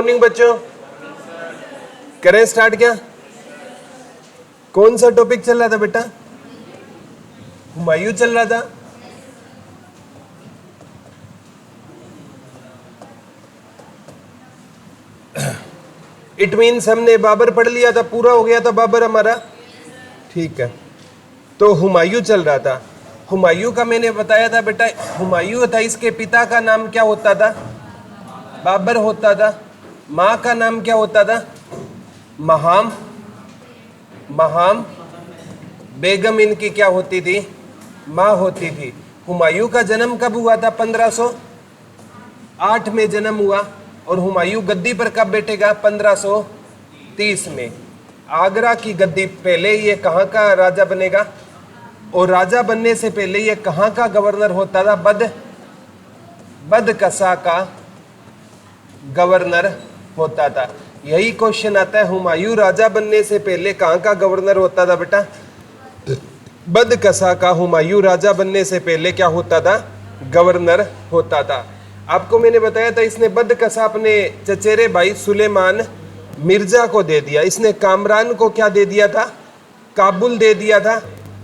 Morning बच्चों, करें start. क्या कौन सा टॉपिक चल रहा था बेटा? हुमायूं चल रहा था। इट मीन्स हमने बाबर पढ़ लिया था, पूरा हो गया था बाबर हमारा। ठीक है, तो हुमायूं चल रहा था। हुमायूं का मैंने बताया था बेटा, हुमायूं था, इसके पिता का नाम क्या होता था? बाबर होता था। माँ का नाम क्या होता था? महाम। महाम बेगम इनकी क्या होती थी? माँ होती थी। हुमायूं का जन्म कब हुआ था? 1508 में जन्म हुआ। और हुमायूं गद्दी पर कब बैठेगा? 1530 में। आगरा की गद्दी पहले ये कहाँ का राजा बनेगा? और राजा बनने से पहले ये कहाँ का गवर्नर होता था? बदकसा का गवर्नर होता था। यही क्वेश्चन आता है, हुमायूं राजा बनने से पहले कहाँ का गवर्नर होता था बेटा? बदकसा का हुमायूं राजा बनने से पहले क्या होता था? गवर्नर होता था। आपको मैंने बताया था, इसने बदकसा अपने चचेरे भाई सुलेमान मिर्जा को दे दिया। इसने कामरान को क्या दे दिया था? काबुल दे दिया था।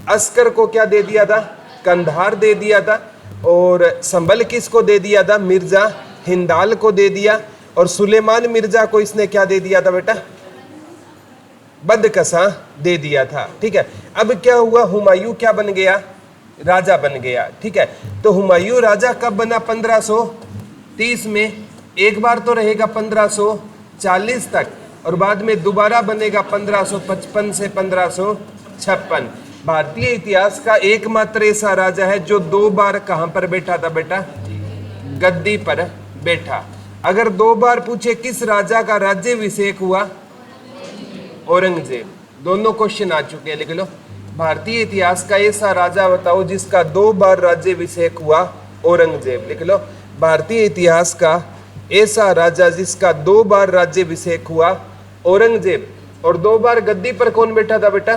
अस्कर को क्या दे दिया था? कंधार दे दिया था। और संभल किसको दे दिया था? मिर्जा हिंदाल को दे दिया। और सुलेमान मिर्जा को इसने क्या दे दिया था बेटा? बदकसा दे दिया था। ठीक है, अब क्या हुआ? हुमायूं क्या बन गया? राजा बन गया। ठीक है, तो हुमायूं राजा कब बना? 1530 में। एक बार तो रहेगा 1540 तक, और बाद में दोबारा बनेगा 1555 से 1556। भारतीय इतिहास का एकमात्र ऐसा राजा है जो 2 बार कहां पर बैठा था बेटा? गद्दी पर बैठा। अगर 2 बार पूछे किस राजा का राज्याभिषेक हुआ? औरंगजेब। दोनों क्वेश्चन आ चुके हैं, लिख लो। भारतीय इतिहास का ऐसा राजा बताओ जिसका 2 बार राज्याभिषेक हुआ? औरंगजेब। लिख लो, भारतीय इतिहास का ऐसा राजा जिसका 2 बार राज्याभिषेक हुआ? औरंगजेब। और 2 बार गद्दी पर कौन बैठा था बेटा?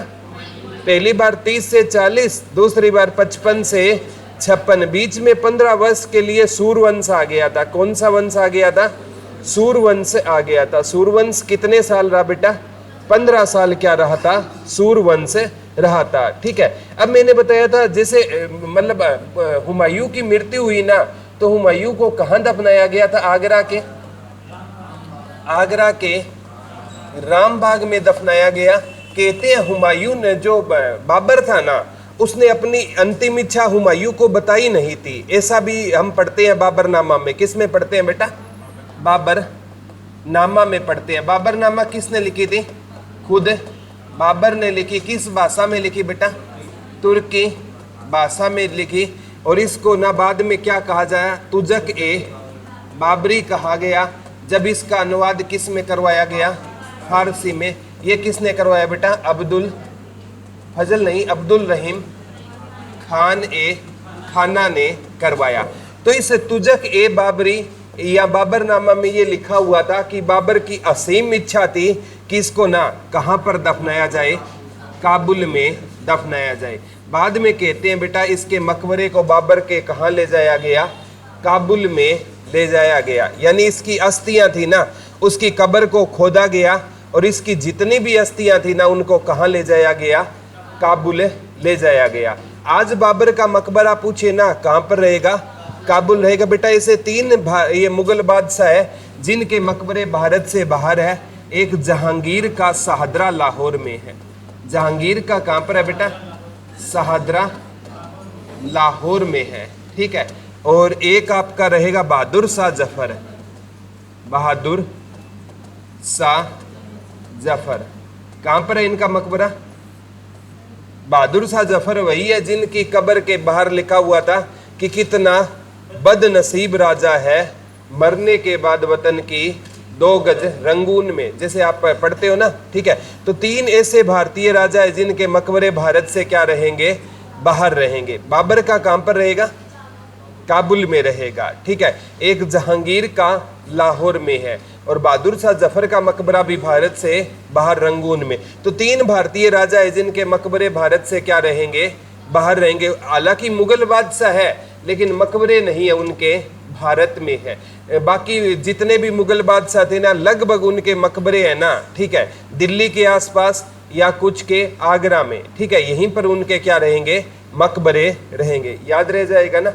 पहली बार 30 से 40, दूसरी बार 55 से 56। बीच में 15 वर्ष के लिए सूर्यवंश आ गया था। कौन सा वंश आ गया था? सूर्यवंश आ गया था। सूर्यवंश कितने साल रहा बेटा? 15 साल क्या रहा था? सूर्यवंश रहा था। ठीक है, अब मैंने बताया था जैसे मतलब हुमायूं की मृत्यु हुई ना, तो हुमायूं को कहाँ दफनाया गया था? आगरा के रामबाग में दफनाया गया। कहते हैं हुमायूं ने, जो बाबर था ना, उसने अपनी अंतिम इच्छा हुमायूं को बताई नहीं थी। ऐसा भी हम पढ़ते हैं बाबरनामा में। किस में पढ़ते हैं बेटा? बाबरनामा में पढ़ते हैं। बाबरनामा किसने लिखी थी? खुद बाबर ने लिखी। किस भाषा में लिखी बेटा? तुर्की भाषा में लिखी। और इसको ना बाद में क्या कहा जाए? तुजक ए बाबरी कहा गया। जब इसका अनुवाद किस में करवाया गया? फारसी में। ये किसने करवाया बेटा? अब्दुल फजल नहीं, अब्दुल रहीम खान ए खाना ने करवाया। तो इस तुजक ए बाबरी या बाबरनामा में ये लिखा हुआ था कि बाबर की असीम इच्छा थी कि इसको ना कहाँ पर दफनाया जाए? काबुल में दफनाया जाए। बाद में कहते हैं बेटा इसके मकबरे को बाबर के कहाँ ले जाया गया? काबुल में ले जाया गया। यानी इसकी अस्थियां थी ना, उसकी कब्र को खोदा गया, और इसकी जितनी भी अस्थियां थी ना, उनको कहाँ ले जाया गया? काबुल ले जाया गया। आज बाबर का मकबरा पूछे ना कहाँ पर रहेगा? काबुल रहेगा बेटा। ऐसे 3 ये मुगल बादशाह है जिनके मकबरे भारत से बाहर है। एक जहांगीर का शाहदरा लाहौर में है। जहांगीर का कहाँ पर है बेटा? शाहदरा लाहौर में है। ठीक है, और एक आपका रहेगा बहादुर शाह जफर। बहादुर शाह जफर कहाँ पर है इनका मकबरा? बहादुर शाह जफर वही है जिनकी कब्र के बाहर लिखा हुआ था कि कितना बदनसीब राजा है, मरने के बाद वतन की 2 गज रंगून में, जैसे आप पढ़ते हो ना। ठीक है, तो 3 ऐसे भारतीय राजा है जिनके मकबरे भारत से क्या रहेंगे? बाहर रहेंगे। बाबर का कहाँ पर रहेगा? काबुल में रहेगा। ठीक है, एक जहांगीर का लाहौर में है, और बहादुर शाह जफर का मकबरा भी भारत से बाहर रंगून में। तो 3 भारतीय राजा है जिनके मकबरे भारत से क्या रहेंगे? बाहर रहेंगे। हालांकि मुगल बादशाह है, लेकिन मकबरे नहीं है उनके भारत में है। बाकी जितने भी मुगल बादशाह थे ना, लगभग उनके मकबरे हैं ना, ठीक है, दिल्ली के आसपास या कुछ के आगरा में, ठीक है, यहीं पर उनके क्या रहेंगे, मकबरे रहेंगे। याद रह जाएगा ना।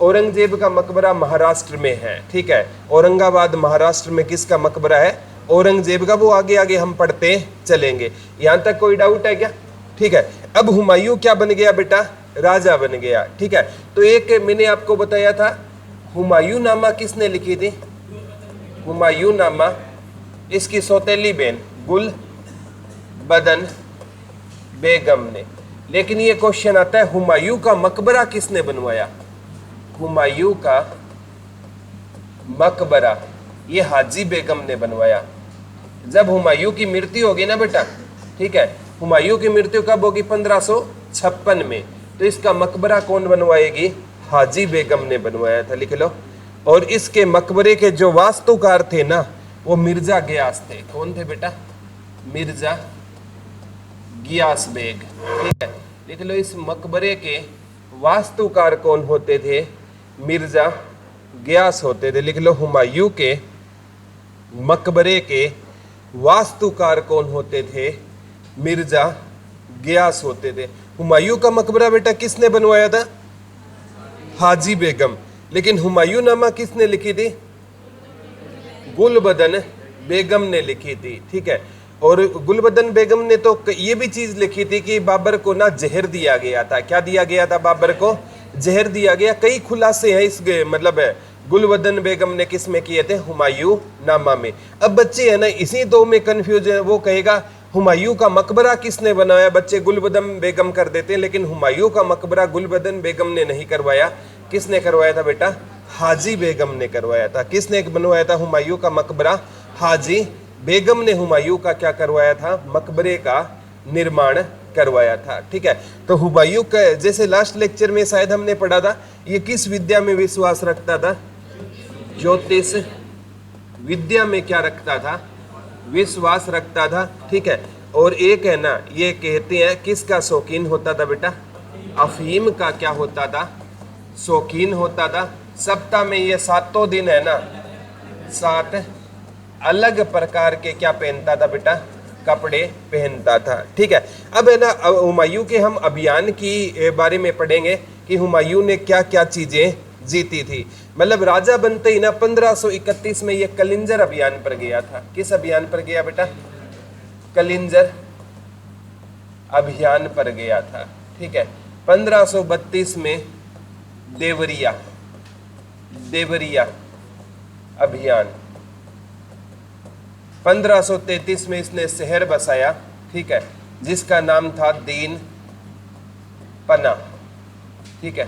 औरंगजेब का मकबरा महाराष्ट्र में है, ठीक है, औरंगाबाद महाराष्ट्र में किसका मकबरा है, औरंगजेब का। वो आगे आगे हम पढ़ते चलेंगे। यहां तक कोई डाउट है क्या? ठीक है। अब हुमायूं क्या बन गया बेटा, राजा बन गया, ठीक है। तो एक मैंने आपको बताया था, हुमायूं नामा किसने लिखी थी, हुमायूं नामा इसकी सौतेली बहन गुल बदन बेगम ने। लेकिन ये क्वेश्चन आता है, हुमायूं का मकबरा किसने बनवाया, हुमायूं का मकबरा ये हाजी बेगम ने बनवाया। जब हुमायूं की मृत्यु होगी ना बेटा, ठीक है, हुमायूं की मृत्यु कब होगी, 1556 में, तो इसका मकबरा कौन बनवाएगी, हाजी बेगम ने बनवाया था, लिख लो। और इसके मकबरे के जो वास्तुकार थे ना, वो मिर्जा गियास थे। कौन थे बेटा, मिर्जा गियास बेग, ठीक है, लिख लो। इस मकबरे के वास्तुकार कौन होते थे, मिर्जा गियास होते थे, लिख लो। हुमायूं के मकबरे के वास्तुकार कौन होते थे, मिर्जा गियास होते थे। हुमायूं का मकबरा बेटा किसने बनवाया था, हाजी बेगम। लेकिन हुमायूं नामा किसने लिखी थी, गुलबदन बेगम ने लिखी थी, ठीक है। और गुलबदन बेगम ने तो ये भी चीज लिखी थी कि बाबर को ना जहर दिया गया था। क्या दिया गया था, बाबर को जहर दिया गया। कई खुलासे हैं इस, मतलब गुलबदन बेगम ने किस में किए थे, हुमायूं नामा में। अब बच्चे है ना इसी दो में कंफ्यूज है। वो कहेगा हुमायूं का मकबरा किसने बनाया, बच्चे गुलबदन बेगम कर देते हैं, लेकिन हुमायूं का मकबरा गुलबदन बेगम ने नहीं करवाया। किसने करवाया था बेटा, हाजी बेगम ने करवाया था। किसने बनवाया था हुमायूं का मकबरा, हाजी बेगम ने हुमायूं का क्या करवाया था, मकबरे का निर्माण करवाया था, ठीक है। तो हुमायूं का, जैसे लास्ट लेक्चर में शायद हमने पढ़ा था, ये किस विद्या में विश्वास रखता था, ज्योतिष विद्या में क्या रखता था, विश्वास रखता था, ठीक है। और एक है ना, ये कहते हैं किसका शौकीन होता था बेटा, अफीम का क्या होता था, शौकीन होता था। सप्ताह में ये 7 दिन है ना, 7 अलग प्रकार के क्या पहनता था बेटा, कपड़े पहनता था, ठीक है। अब है ना, हुमायूं के हम अभियान की बारे में पढ़ेंगे कि हुमायूं ने क्या क्या चीजें जीती थी। मतलब राजा बनते ही ना 1531 में ये कलिंजर अभियान पर गया था। किस अभियान पर गया बेटा, कलिंजर अभियान पर गया था, ठीक है। 1532 में देवरिया अभियान, 1533 में इसने शहर बसाया, ठीक है, जिसका नाम था दीन पना, ठीक है।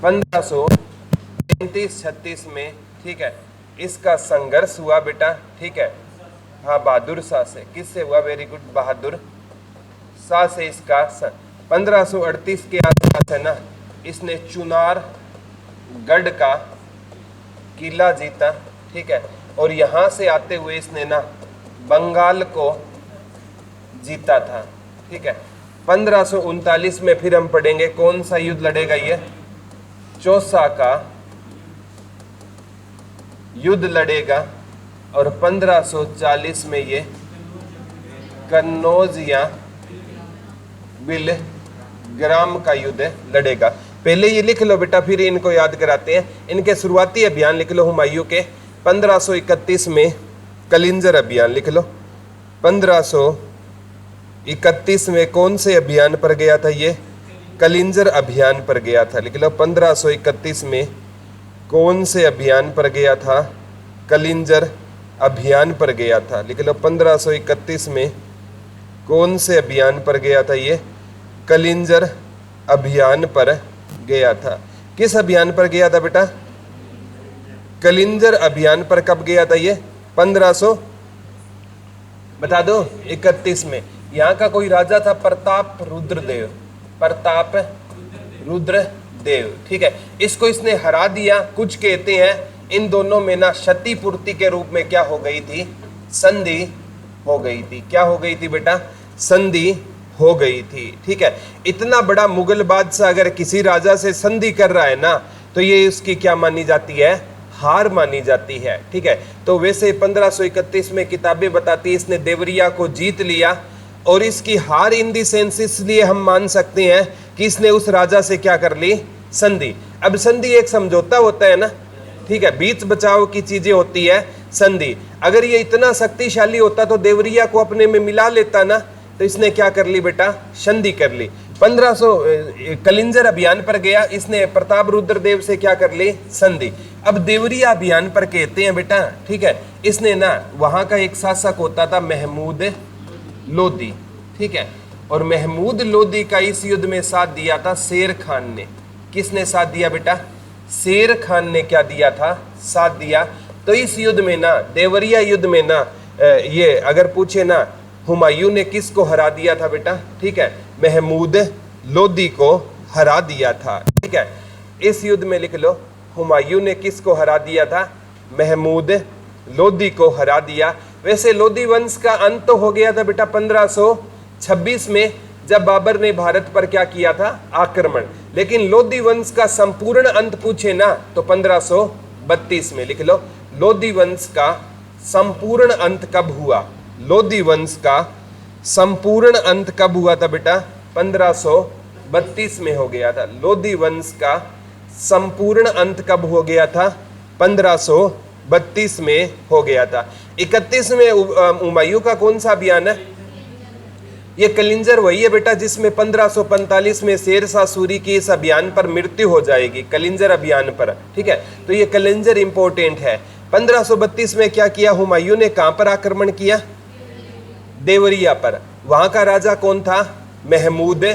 1535-36 में, ठीक है, इसका संघर्ष हुआ बेटा, ठीक है, हाँ, बहादुर शाह से। किससे हुआ, वेरी गुड, बहादुर शाह से इसका 1538 के आसपास है ना, इसने चुनार गढ़ का किला जीता, ठीक है। और यहाँ से आते हुए इसने ना बंगाल को जीता था, ठीक है। 1539 में फिर हम पढ़ेंगे कौन सा युद्ध लड़ेगा, ये चौसा का युद्ध लड़ेगा। और 1540 में ये कन्नौज या बिलग्राम का युद्ध लड़ेगा। पहले ये लिख लो बेटा, फिर इनको याद कराते हैं। इनके शुरुआती अभियान लिख लो हुमायूं के। 1531 में कलिंजर अभियान लिख लो। 1531 में कौन से अभियान पर गया था, ये कलिंजर अभियान पर गया था, लिख लो। 1531 में कौन से अभियान पर गया था, कलिंजर अभियान पर गया था, लिख लो। 1531 में कौन से अभियान पर गया था, ये कलिंजर अभियान पर गया था। किस अभियान पर गया था बेटा, कलिंजर अभियान पर कब गया था ये, 1500 बता दो 31 में। यहाँ का कोई राजा था प्रताप रुद्रदेव, प्रताप रुद्रदेव, ठीक है। इसको इसने हरा दिया। कुछ कहते हैं इन दोनों में ना क्षतिपूर्ति के रूप में क्या हो गई थी, संधि हो गई थी। क्या हो गई थी बेटा, संधि हो गई थी, ठीक है। इतना बड़ा मुगल बादशाह अगर किसी राजा से संधि कर रहा है ना, तो ये उसकी क्या मानी जाती है, हार मानी जाती है। ठीक है, तो वैसे 1531 में किताबें बताती है इसने देवरिया को जीत लिया, और इसकी हार इन दी सेंस इसलिए हम मान सकते हैं कि इसने उस राजा से क्या कर ली, संधि। अब संधि एक समझौता होता है ना, ठीक है, बीच बचाव की चीजें होती है संधि। अगर ये इतना शक्तिशाली होता तो देवरिया को अपने में मिला लेता ना, तो इसने क्या कर ली बेटा, संधि कर ली। 1500 कलिंजर अभियान पर गया, इसने प्रताप रुद्र देव से क्या कर ली, संधि। अब देवरिया अभियान पर कहते हैं बेटा, ठीक है, इसने ना वहां का एक शासक होता था महमूद लोदी, ठीक है, और महमूद लोदी का इस युद्ध में साथ दिया था शेर खान ने। किसने साथ दिया बेटा, शेर खान ने क्या दिया था, साथ दिया। तो इस युद्ध में ना, देवरिया युद्ध में ना, ये अगर पूछे ना हुमायूं ने किसको हरा दिया था बेटा, ठीक है, महमूद लोदी को हरा दिया था। ठीक है, इस युद्ध में लिख लो, हुमायूं ने किसको हरा दिया था, महमूद लोदी को हरा दिया। वैसे लोदी वंश का अंत तो हो गया था बेटा 1526 में, जब बाबर ने भारत पर क्या किया था, आक्रमण। लेकिन लोदी वंश का संपूर्ण अंत पूछे ना तो 1532 में। लिख लो, लोदी वंश का संपूर्ण अंत कब हुआ, लोदी वंश का संपूर्ण अंत कब हुआ था बेटा, 1532 में हो गया था। लोदी वंश का संपूर्ण अंत कब हो गया था, 1532 में हो गया था। 31 में हुमायूं का कौन सा अभियान है, ये कलिंजर वही है बेटा जिसमें 1545 में शेरशाह सूरी की इस अभियान पर मृत्यु हो जाएगी, कलिंजर अभियान पर। ठीक है, तो ये कलिंजर इंपॉर्टेंट है। 1532 में क्या किया हुमायूं ने, कहां पर आक्रमण किया, देवरिया पर। वहां का राजा कौन था, महमूद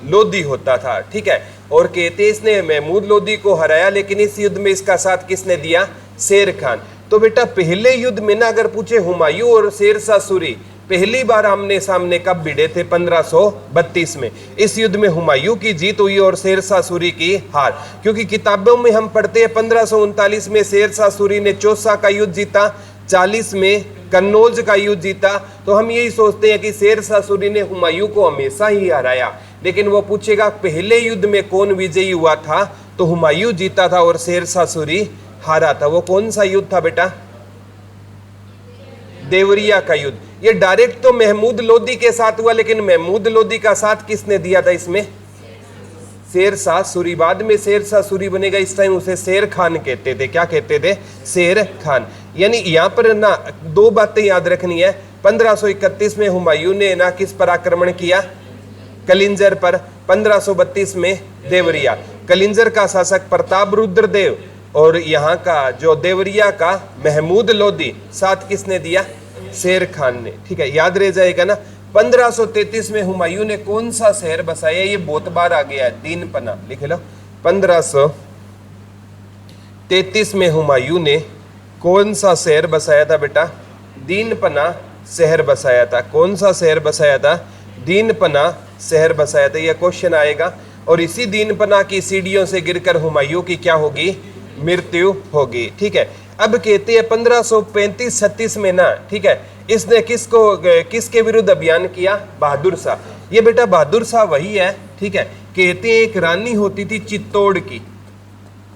लोदी होता था। ठीक है, और कहते इसने महमूद लोदी को हराया, लेकिन इस युद्ध में इसका साथ किसने दिया, शेर खान। तो बेटा पहले युद्ध में ना अगर पूछे हुमायूं और शेरशाह सूरी पहली बार आमने सामने कब भिड़े थे, 1532 में। इस युद्ध में हुमायूं की जीत हुई और शेरशाह सूरी की हार। क्योंकि किताबों में हम पढ़ते हैं 1539 में शेरशाह सूरी ने चौसा का युद्ध जीता, 40 में कन्नौज का युद्ध जीता। तो हम यही सोचते हैं कि शेरशाह सूरी ने हुमायूं को हमेशा ही हराया, लेकिन वो पूछेगा पहले युद्ध में कौन विजयी हुआ था, तो हुमायूं जीता था और शेरशाह सूरी हारा था। वो कौन सा युद्ध था बेटा, देवरिया का युद्ध। ये डायरेक्ट तो महमूद लोदी के साथ हुआ, लेकिन महमूद लोदी का साथ किसने दिया था इसमें, शेरशाह सूरी। बाद में शेरशाह सूरी बनेगा, इस टाइम उसे शेर खान कहते थे। क्या कहते थे, शेर खान। यानी यहां पर ना दो बातें याद रखनी है। 1531 में हुमायूं ने ना किस पर आक्रमण किया, कलिंजर पर। 1532 में देवरिया। कलिंजर का शासक प्रताप रुद्र देव और यहाँ का जो देवरिया का महमूद लोदी, साथ किसने दिया, शेर खान ने। ठीक है, याद रह जाएगा ना। 1533 में हुमायूं ने कौन सा शहर बसाया, ये बहुत बार आ गया है, दीनपना। लिख लो, 1533 में हुमायूं ने कौन सा शहर बसाया था बेटा, दीनपना शहर बसाया था। कौन सा शहर बसाया था, दीनपना शहर बसाया था। यह क्वेश्चन आएगा। और इसी दीनपना की सीढ़ियों से गिरकर हुमायूं की क्या होगी, मृत्यु होगी। ठीक है, अब कहते हैं 1535-36 में ना, ठीक है, इसने किसके विरुद्ध अभियान किया, बहादुर शाह। ये बेटा बहादुर शाह वही है। ठीक है, कहते हैं एक रानी होती थी चित्तौड़ की,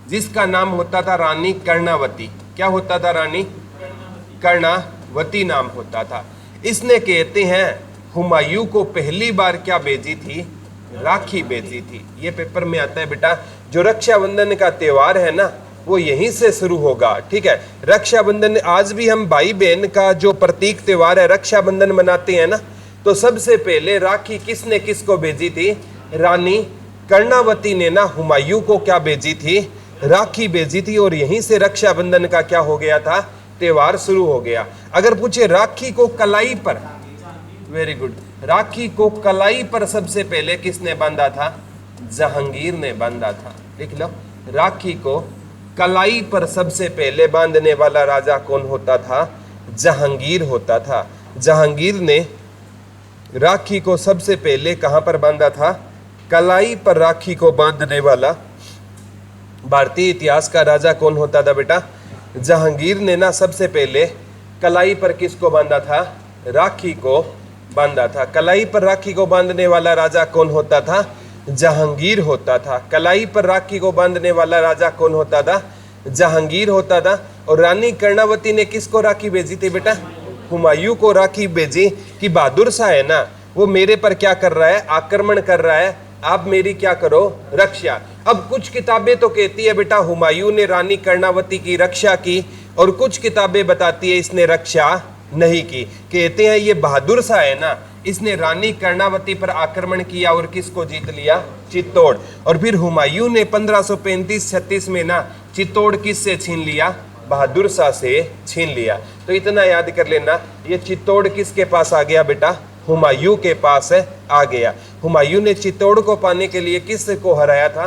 जिसका नाम होता था रानी कर्णावती। क्या होता था, रानी कर्णावती नाम होता था। इसने कहते हैं हुमायूं को पहली बार क्या भेजी थी, राखी भेजी थी। ये पेपर में आता है बेटा। जो रक्षाबंधन का त्योहार है ना, वो यहीं से शुरू होगा। ठीक है, रक्षाबंधन आज भी हम भाई बहन का जो प्रतीक त्योहार है रक्षाबंधन मनाते हैं ना, तो सबसे पहले राखी किसने किसको भेजी थी, रानी कर्णावती ने ना हुमायूं को क्या भेजी थी, राखी भेजी थी। और यहीं से रक्षाबंधन का क्या हो गया था, त्योहार शुरू हो गया। अगर पूछे राखी को कलाई पर, वेरी गुड, राखी को कलाई पर सबसे पहले किसने बांधा था, जहांगीर ने बांधा था। लिख लो, राखी को कलाई पर सबसे पहले बांधने वाला राजा कौन होता था, जहांगीर होता था। जहांगीर ने राखी को सबसे पहले कहां पर बांधा था, कलाई पर राखी को बांधने वाला भारतीय इतिहास का राजा कौन होता था बेटा, जहांगीर ने ना सबसे पहले कलाई पर किसको बांधा था, राखी को बांधा था। कलाई पर राखी को बांधने वाला राजा कौन होता था, जहांगीर होता था। कलाई पर राखी को बांधने वाला राजा कौन होता था, जहांगीर होता था। और रानी कर्णावती ने किसको राखी भेजी थी बेटा? हुमायूं को राखी भेजी कि बहादुर शाह है ना, वो मेरे पर क्या कर रहा है? आक्रमण कर रहा है, आप मेरी क्या करो? रक्षा। अब कुछ किताबें तो कहती है बेटा हुमायूं ने रानी कर्णावती की रक्षा की, और कुछ किताबें बताती है इसने रक्षा नहीं की। कहते हैं ये बहादुर शाह है ना, इसने रानी कर्णावती पर आक्रमण किया और किसको जीत लिया? चित्तौड़। और फिर हुमायूं ने 1535-36 में ना चित्तौड़ किससे छीन लिया? बहादुर शाह से छीन लिया। तो इतना याद कर लेना, ये चित्तौड़ किसके पास आ गया बेटा? हुमायूं के पास आ गया। हुमायूं ने चित्तौड़ को पाने के लिए किसको हराया था?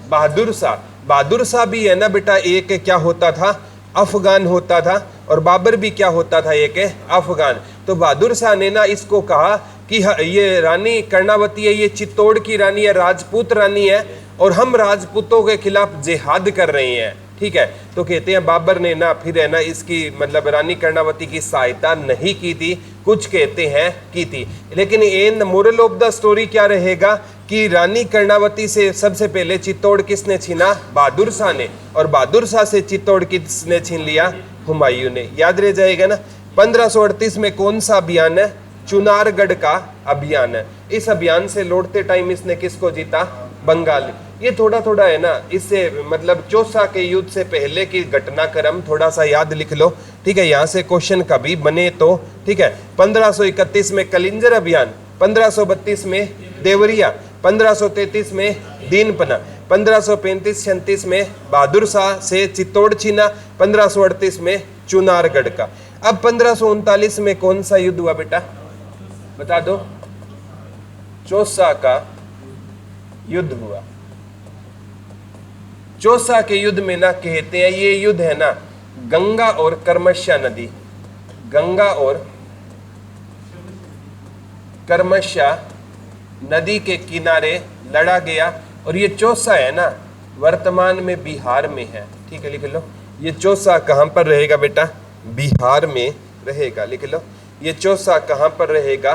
बहादुर शाह। बहादुर शाह भी है ना बेटा, एक क्या होता था? अफगान होता था। और बाबर भी क्या होता था? एक अफगान। तो बहादुर शाह ने ना इसको कहा कि ये रानी कर्णावती है, ये चित्तौड़ की रानी है, राजपूत रानी है, और हम राजपूतों के खिलाफ जिहाद कर रहे हैं, ठीक है। तो कहते हैं बाबर ने ना फिर है ना इसकी मतलब रानी कर्णावती की सहायता नहीं की थी, कुछ कहते हैं की थी। लेकिन and moral of the story क्या रहेगा कि रानी कर्णावती से सबसे पहले चित्तौड़ किसने छीना? बहादुर शाह ने। और बहादुर शाह से चित्तौड़ किसने छीन लिया? हुमायूं ने। याद रह जाएगा ना। 1538 में कौन सा अभियान है? चुनारगढ़ का अभियान है। इस अभियान से लौटते टाइम इसने किसको जीता? बंगाल। ये थोड़ा थोड़ा है ना, इससे मतलब चौसा के युद्ध से पहले की घटनाक्रम थोड़ा सा याद लिख लो, ठीक है। यहाँ से क्वेश्चन कभी बने तो, ठीक है। 1531 में कलिंजर अभियान, 1532 में देवरिया, 1533 में दीनपना, 1535-36 में बहादुर शाह से चित्तौड़ छीना, 1538 में चुनारगढ़ का। अब 1539 में कौन सा युद्ध हुआ बेटा? बता दो। चौसा का युद्ध हुआ। चौसा के युद्ध में ना कहते हैं ये युद्ध है ना गंगा और कर्मशा नदी, गंगा और कर्मशा नदी के किनारे लड़ा गया। और ये चौसा है ना वर्तमान में बिहार में है, ठीक है, लिख लो। ये चौसा कहाँ पर रहेगा बेटा? बिहार में रहेगा, लिख लो। ये चौसा कहाँ पर रहेगा?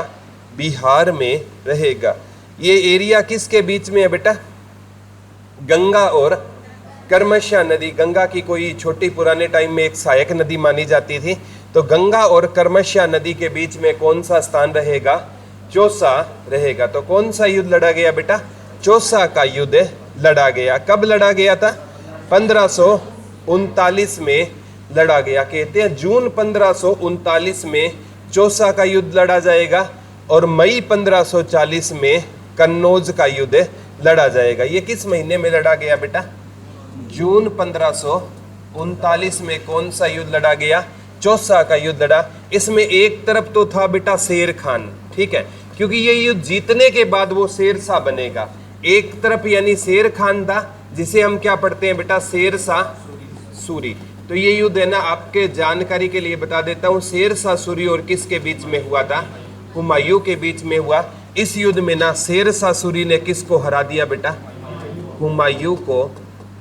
बिहार में रहेगा। ये एरिया किसके बीच में है बेटा? गंगा और कर्मशा नदी। गंगा की कोई छोटी पुराने टाइम में एक सहायक नदी मानी जाती थी। तो गंगा और कर्मशा नदी के बीच में कौन सा स्थान रहेगा? चौसा रहेगा। तो कौन सा युद्ध लड़ा गया बेटा? चौसा का युद्ध लड़ा गया। कब लड़ा गया था? 1539 में लड़ा गया। कहते हैं जून 1539 में चौसा का युद्ध लड़ा जाएगा और मई 1540 में कन्नौज का युद्ध लड़ा जाएगा। ये किस महीने में लड़ा गया बेटा? जून 1539 में कौन सा युद्ध लड़ा गया? चौसा का युद्ध लड़ा। इसमें एक तरफ तो था बेटा शेर खान, ठीक है, क्योंकि ये युद्ध जीतने के बाद वो शेरशाह बनेगा। एक तरफ यानी शेर खान था, जिसे हम क्या पढ़ते हैं बेटा? शेरशाह सूरी। तो ये युद्ध है ना, आपके जानकारी के लिए बता देता हूँ, शेरशाह सूरी और किसके बीच में हुआ था? हुमायूं के बीच में हुआ। इस युद्ध में ना शेरशाह सूरी ने किसको हरा दिया बेटा? हुमायूं को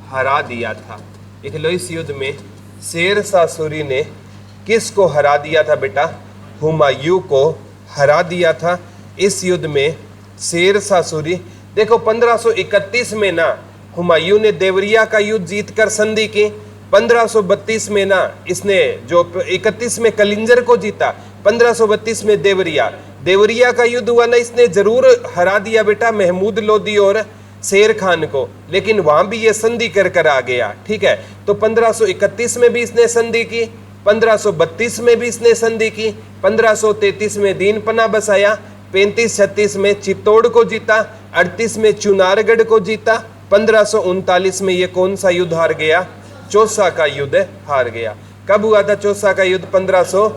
हरा दिया था। देख लो, इस युद्ध में शेरशाह सूरी ने किसको हरा दिया था बेटा? हुमायूं को हरा दिया था। इस युद्ध में शेरशाह सूरी, देखो 1531 में ना हुमायूं ने देवरिया का युद्ध जीतकर संधि की। 1532 में ना इसने जो 31 में कलिंजर को जीता, 1532 में देवरिया का युद्ध हुआ ना, इसने जरूर हरा दिया बेटा महमूद लोदी और शेर खान को, लेकिन वहां भी ये संधि कर कर आ गया, ठीक है। तो 1531 में भी इसने संधि की, 1532 में भी इसने संधि की, 1533 में दीनपना बसाया, 35-36 में चित्तौड़ को जीता, 38 में चुनारगढ़ को जीता, 1539 में ये कौन सा युद्ध हार गया? चौसा का युद्ध हार गया। कब हुआ था चौसा का युद्ध? 1500।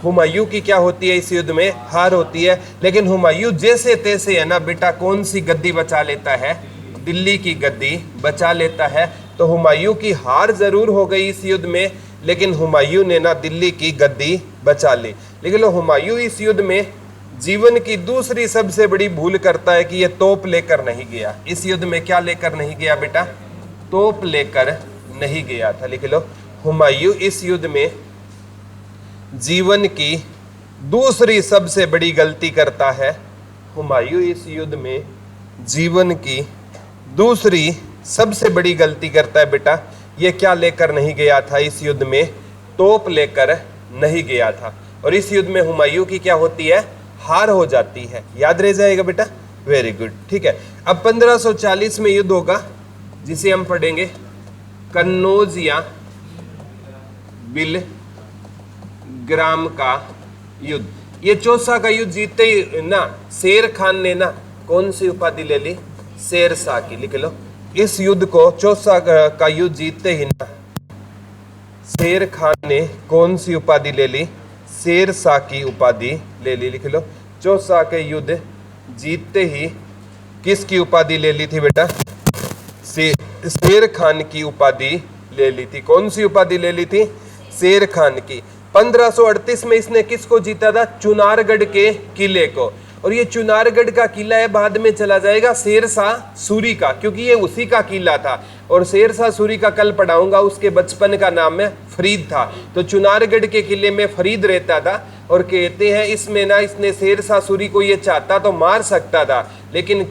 हुमायूं की क्या होती है इस युद्ध में? हार होती है। लेकिन हुमायूं जैसे तैसे है ना बेटा कौन सी गद्दी बचा लेता है? दिल्ली की गद्दी बचा लेता है। तो हुमायूं की हार जरूर हो गई इस युद्ध में, लेकिन हुमायूं ने ना दिल्ली की गद्दी बचा ली। लेकिन हुमायूं इस युद्ध में जीवन की दूसरी सबसे बड़ी भूल करता है कि ये तोप लेकर नहीं गया। इस युद्ध में क्या लेकर नहीं गया बेटा? तोप लेकर नहीं गया था। लिख लो, हुमायूं इस युद्ध में जीवन की दूसरी सबसे बड़ी गलती करता है। हुमायूं इस युद्ध में जीवन की दूसरी सबसे बड़ी गलती करता है बेटा। ये क्या लेकर नहीं गया था इस युद्ध में? तोप लेकर नहीं गया था। और इस युद्ध में हुमायूं की क्या होती है? हार हो जाती है। याद रह जाएगा बेटा, वेरी गुड। ठीक है, अब 1540 में युद्ध होगा जिसे हम पढ़ेंगे कन्नौज या बिलग्राम का युद्ध। ये चौसा का युद्ध जीतते ही ना शेर खान ने ना कौन सी उपाधि ले ली? शेरशाह की। लिख लो, इस युद्ध को चौसा का युद्ध जीतते ही ना शेर खान ने कौन सी उपाधि ले ली? शेरशाह की उपाधि ले ली। लिख लो, चौसा के युद्ध जीतते ही किसकी उपाधि ले ली थी बेटा? शेर खान की उपाधि ले ली थी। कौन सी उपाधि ले ली थी? शेर खान की। 1538 में इसने किसको जीता था? चुनारगढ़ के किले को। और ये चुनारगढ़ का किला है, बाद में चला जाएगा शेरशाह सूरी का, क्योंकि ये उसी का किला था। और शेरशाह सूरी का कल पढ़ाऊंगा, उसके बचपन का नाम है फरीद था। तो चुनारगढ़ के किले में फरीद रहता था। और कहते हैं इसमें ना इसने शेरशाह सूरी को ये चाहता तो मार सकता था, लेकिन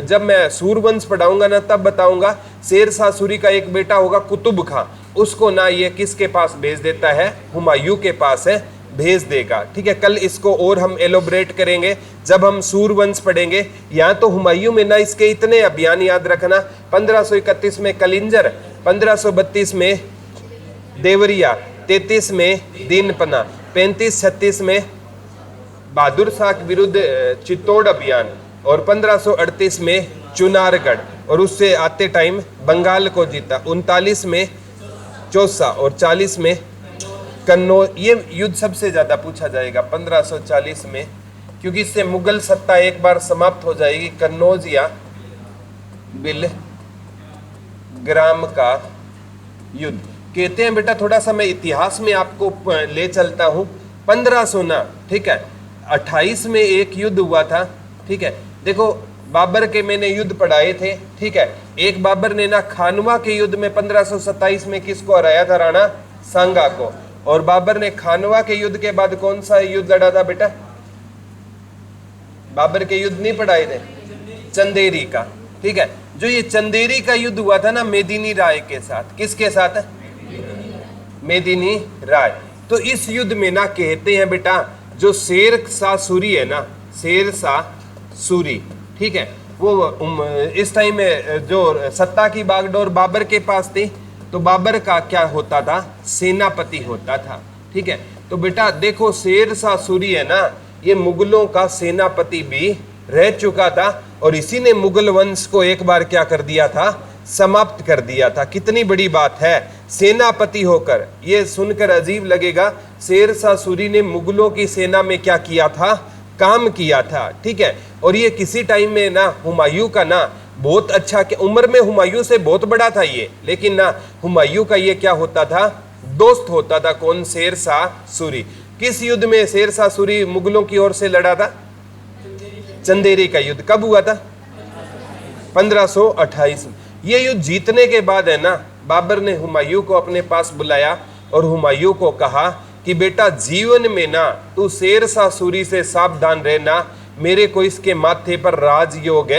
जब मैं सूरवंश पढ़ाऊंगा ना तब बताऊंगा। शेरशाह सूरी का एक बेटा होगा कुतुब खां, उसको ना ये किसके पास भेज देता है? हुमायूं के पास है, भेज देगा। ठीक है, कल इसको और हम एलोबरेट करेंगे जब हम सूरवंश पढ़ेंगे। यहाँ तो हुमायूं में ना इसके इतने अभियान याद रखना। 1531 में कलिंजर, 1532 में देवरिया, 33 में दीनपना, 35-36 में बहादुर शाह के विरुद्ध चित्तौड़ अभियान, और 1538 में चुनारगढ़, और उससे आते टाइम बंगाल को जीता। 39 में चौसा और 40 में कन्नौज। ये युद्ध सबसे ज्यादा पूछा जाएगा 1540 में, क्योंकि इससे मुगल सत्ता एक बार समाप्त हो जाएगी। कन्नौज या बिलग्राम का युद्ध कहते हैं बेटा। थोड़ा सा मैं इतिहास में आपको ले चलता हूं। 1500 ना, ठीक है, 28 में एक युद्ध हुआ था। ठीक है, देखो बाबर के मैंने युद्ध पढ़ाए थे। ठीक है, एक बाबर ने ना खानवा के युद्ध में 1527 में किसको हराया था? राणा सांगा को। और बाबर ने खानवा के युद्ध के बाद कौन सा युद्ध लड़ा था बेटा? बाबर के युद्ध नहीं पढ़ाए थे? चंदेरी का। ठीक है, जो ये चंदेरी का युद्ध हुआ था ना मेदिनी राय के साथ। किसके साथ? मेदिनी राय। तो इस युद्ध में ना कहते हैं बेटा जो शेरशाह सूरी है ना, शेरशाह सूरी, ठीक है, वो इस टाइम में जो सत्ता की बागडोर बाबर के पास थी, तो बाबर का क्या होता था? सेनापति होता था। ठीक है, तो बेटा देखो शेरशाह सूरी है ना, ये मुगलों का सेनापति भी रह चुका था, और इसी ने मुगल वंश को एक बार क्या कर दिया था? समाप्त कर दिया था। कितनी बड़ी बात है, सेनापति होकर। ये सुनकर अजीब लगेगा, शेरशाह सूरी ने मुगलों की सेना में क्या किया था? काम किया था। ठीक है, और ये किसी टाइम में ना हुमायूं का ना बहुत अच्छा, उम्र में हुमायूं से बहुत बड़ा था ये, लेकिन ना हुमायूं का ये क्या होता था? दोस्त होता था। कौन? शेरशाह सूरी। किस युद्ध में शेरशाह सूरी मुगलों की ओर से लड़ा था? चंदेरी का युद्ध। कब हुआ था? 1528 में। ये युद्ध जीतने के बाद है ना बाबर ने हुमायूं को अपने पास बुलाया और हुमायूं को कहा कि बेटा जीवन में ना तू शेरशाह सूरी से सावधान रहना, मेरे को इसके माथे पर राजयोग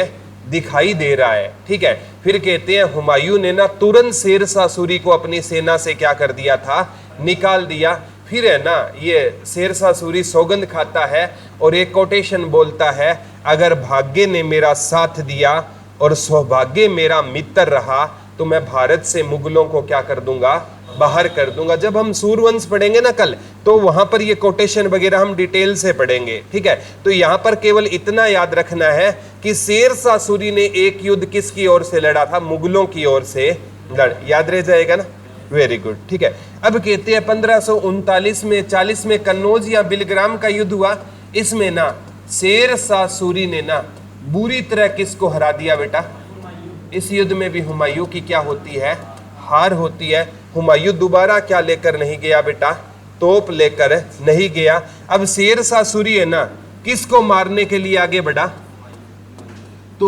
दिखाई दे रहा है। ठीक है, फिर कहते हैं हुमायूं ने ना तुरंत शेरशाह सूरी को अपनी सेना से क्या कर दिया था? निकाल दिया। फिर है ना ये शेरशाह सूरी सौगंध खाता है और एक कोटेशन बोलता है, अगर भाग्य ने मेरा साथ दिया और सौभाग्य मेरा मित्र रहा तो मैं भारत से मुगलों को क्या कर दूंगा? बाहर कर दूंगा। जब हम सूरवंश पढ़ेंगे ना कल, तो वहां पर ये कोटेशन वगैरह हम डिटेल से पढ़ेंगे। ठीक है, तो यहाँ पर केवल इतना याद रखना है कि शेरशाह सूरी ने एक युद्ध किसकी ओर से लड़ा था? मुगलों की ओर से लड़। याद रह जाएगा ना, वेरी गुड। ठीक है, अब कहते हैं 1539 में 40 में कन्नौज या बिलग्राम का युद्ध हुआ। इसमें ना शेरशाह सूरी ने ना बुरी तरह किसको हरा दिया बेटा? इस युद्ध में भी हुमायूं की क्या होती है? हार होती है। हुमायूं दोबारा क्या लेकर नहीं गया बेटा? तोप लेकर नहीं गया। अब शेरशाह सूरी है ना किसको मारने के लिए आगे बढ़ा? तो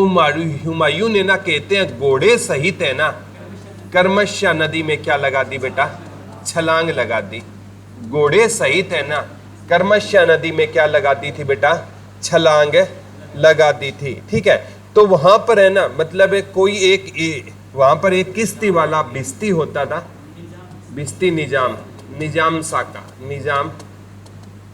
हुमायूं ने ना कहते हैं घोड़े सहित है ना कर्मश्या नदी में क्या लगा दी बेटा? छलांग लगा दी। घोड़े सहित है ना कर्मश्या नदी में क्या लगा दी थी बेटा? छलांग लगा दी थी। ठीक है, तो वहां पर है ना मतलब कोई एक वहां पर एक किश्ती वाला बिस्ती होता था, बिस्ती निजाम, निजाम साका, निजाम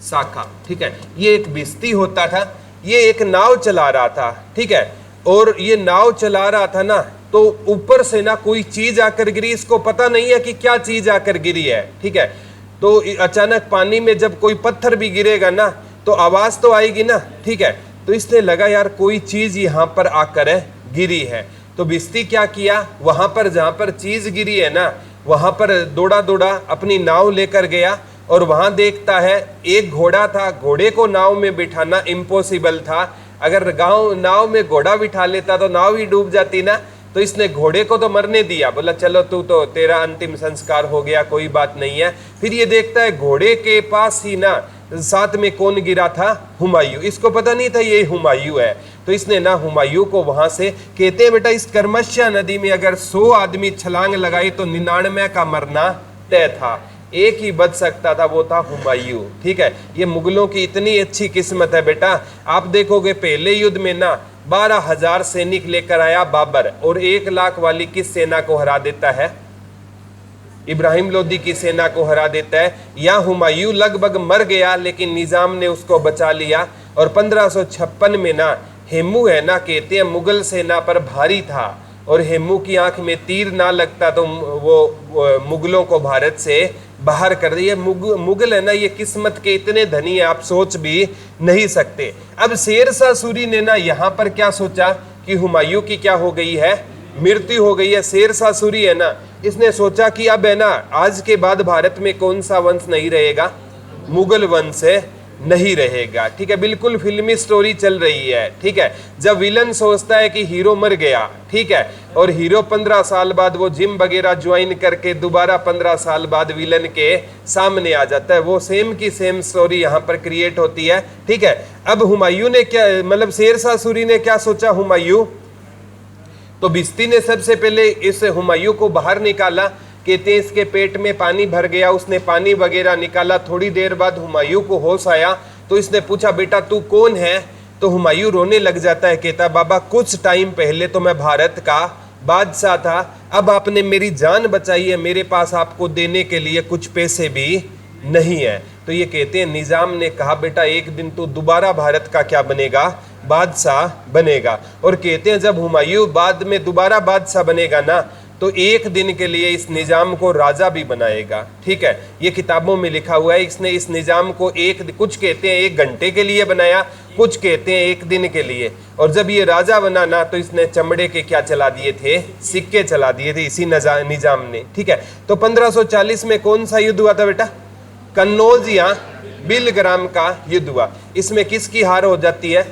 साका, ठीक है। ये एक बिस्ती होता था, ये एक नाव चला रहा था, ठीक है। और ये नाव चला रहा था ना, तो ऊपर से ना कोई चीज आकर गिरी, इसको पता नहीं है कि क्या चीज आकर गिरी है, ठीक है। तो अचानक पानी में जब कोई पत्थर भी गिरेगा ना तो आवाज तो आएगी ना, ठीक है। तो इसलिए लगा यार कोई चीज यहाँ पर आकर गिरी है। तो बिस्ती क्या किया, वहां पर जहां पर चीज गिरी है ना, वहां पर दौड़ा दौड़ा अपनी नाव लेकर गया और वहां देखता है एक घोड़ा था। घोड़े को नाव में बिठाना इम्पॉसिबल था, अगर नाव में घोड़ा बिठा लेता तो नाव ही डूब जाती ना। तो इसने घोड़े को तो मरने दिया, बोला चलो तू तो, तेरा अंतिम संस्कार हो गया, कोई बात नहीं है। फिर ये देखता है घोड़े के पास ही ना साथ में कौन गिरा था, हुमायूं। इसको पता नहीं था ये हुमायूं है। तो इसने ना हुमायूं को वहां से, कहते हैं बेटा इस कर्मश्या नदी में अगर 100 आदमी छलांग लगाई तो 99 का मरना तय था, एक ही बच सकता था, वो था हुमायूं, ठीक है। ये मुगलों की इतनी अच्छी किस्मत है बेटा। आप देखोगे पहले युद्ध में ना 12,000 सैनिक लेकर आया बाबर और 1 लाख वाली किस सेना को हरा देता है, इब्राहिम लोदी की सेना को हरा देता है। यहाँ हुमायूं लगभग मर गया लेकिन निजाम ने उसको बचा लिया। और 1556 में ना हेमू है ना, कहते हैं मुगल सेना पर भारी था और हेमू की आंख में तीर ना लगता तो वो मुगलों को भारत से बाहर कर दिया। मुगल है ना, ये किस्मत के इतने धनी है आप सोच भी नहीं सकते। अब शेरशाह सूरी ने ना यहाँ पर क्या सोचा कि हुमायूं की क्या हो गई है, मृत्यु हो गई है। शेरशाह सूरी है ना, इसने सोचा कि अब है ना आज के बाद भारत में कौन सा वंश नहीं रहेगा, मुगल वंश नहीं रहेगा, ठीक है। बिल्कुल फिल्मी स्टोरी चल रही है, ठीक है। जब विलन सोचता है कि हीरो मर गया, ठीक है, और हीरो 15 साल बाद वो जिम वगैरह ज्वाइन करके दोबारा 15 साल बाद विलन के सामने आ जाता है, वो सेम की सेम स्टोरी यहाँ पर क्रिएट होती है, ठीक है। अब हुमायूं ने क्या, मतलब शेरशाह सूरी ने क्या सोचा, हुमायूं तो बिस्ती ने सबसे पहले इस हुमायूं को बाहर निकाला। कहते हैं इसके पेट में पानी भर गया, उसने पानी वगैरह निकाला। थोड़ी देर बाद हुमायूं को होश आया तो इसने पूछा बेटा तू कौन है। तो हुमायूं रोने लग जाता है, कहता बाबा कुछ टाइम पहले तो मैं भारत का बादशाह था, अब आपने मेरी जान बचाई है, मेरे पास आपको देने के लिए कुछ पैसे भी नहीं है। तो ये कहते हैं निजाम ने कहा बेटा एक दिन तो दोबारा भारत का क्या बनेगा, बादशाह बनेगा। और कहते हैं जब हुमायूं बाद में दोबारा बादशाह बनेगा ना तो एक दिन के लिए इस निजाम को राजा भी बनाएगा, ठीक है। ये किताबों में लिखा हुआ है। इसने इस निजाम को कुछ कहते हैं 1 घंटे के लिए बनाया, कुछ कहते हैं 1 दिन के लिए। और जब ये राजा बना ना तो इसने चमड़े के क्या चला दिए थे, सिक्के चला दिए थे इसी निजाम ने, ठीक है। तो 1540 में कौन सा युद्ध हुआ था बेटा, कन्नौज या बिलग्राम का युद्ध हुआ। इसमें किसकी हार हो जाती है,